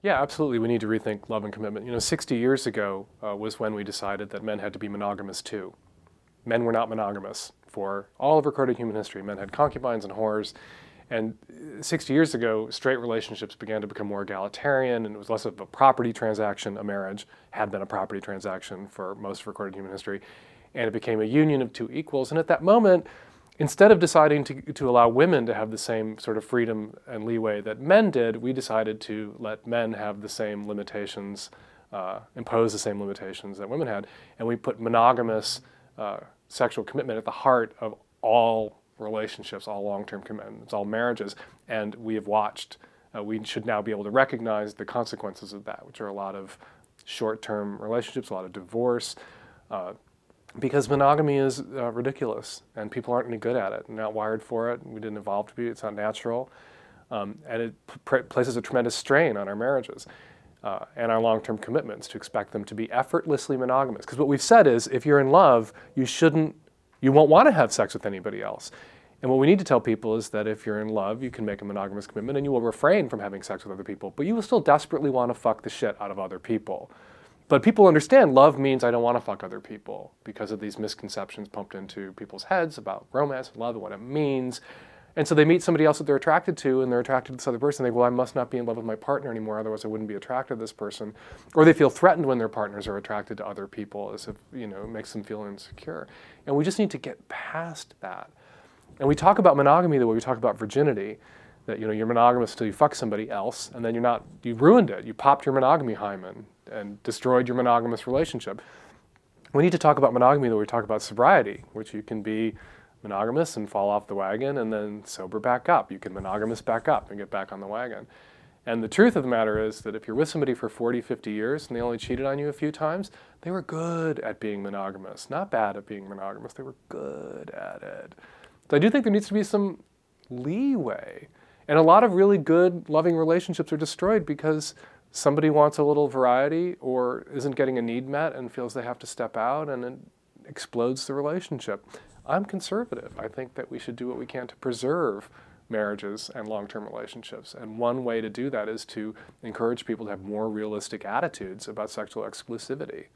Yeah, absolutely. We need to rethink love and commitment. 60 years ago was when we decided that men had to be monogamous too. Men were not monogamous for all of recorded human history. Men had concubines and whores. And 60 years ago, straight relationships began to become more egalitarian, and it was less of a property transaction. A marriage had been a property transaction for most of recorded human history. And it became a union of two equals. And at that moment, instead of deciding to allow women to have the same sort of freedom and leeway that men did, we decided to let men have the same limitations, impose the same limitations that women had. And we put monogamous sexual commitment at the heart of all relationships, all long-term commitments, all marriages. And we have watched, we should now be able to recognize the consequences of that, which are a lot of short-term relationships, a lot of divorce, because monogamy is ridiculous, and people aren't any good at it. They're not wired for it. We didn't evolve to be. It's not natural, and it places a tremendous strain on our marriages and our long-term commitments to expect them to be effortlessly monogamous. Because what we've said is, if you're in love, you won't want to have sex with anybody else. And what we need to tell people is that if you're in love, you can make a monogamous commitment, and you will refrain from having sex with other people, but you will still desperately want to fuck the shit out of other people. But people understand love means I don't want to fuck other people because of these misconceptions pumped into people's heads about romance and love and what it means. And so they meet somebody else that they're attracted to, and they're attracted to this other person. They go, well, I must not be in love with my partner anymore, otherwise I wouldn't be attracted to this person. Or they feel threatened when their partners are attracted to other people, as if, it makes them feel insecure. And we just need to get past that. And we talk about monogamy the way we talk about virginity, that you're monogamous until you fuck somebody else, and then you ruined it. You popped your monogamy hymen and destroyed your monogamous relationship. We need to talk about monogamy the way we talk about sobriety, which you can be monogamous and fall off the wagon and then sober back up. You can monogamous back up and get back on the wagon. And the truth of the matter is that if you're with somebody for 40, 50 years and they only cheated on you a few times, they were good at being monogamous. Not bad at being monogamous, they were good at it. So I do think there needs to be some leeway. And a lot of really good, loving relationships are destroyed because somebody wants a little variety or isn't getting a need met and feels they have to step out, and it explodes the relationship. I'm conservative. I think that we should do what we can to preserve marriages and long-term relationships. And one way to do that is to encourage people to have more realistic attitudes about sexual exclusivity.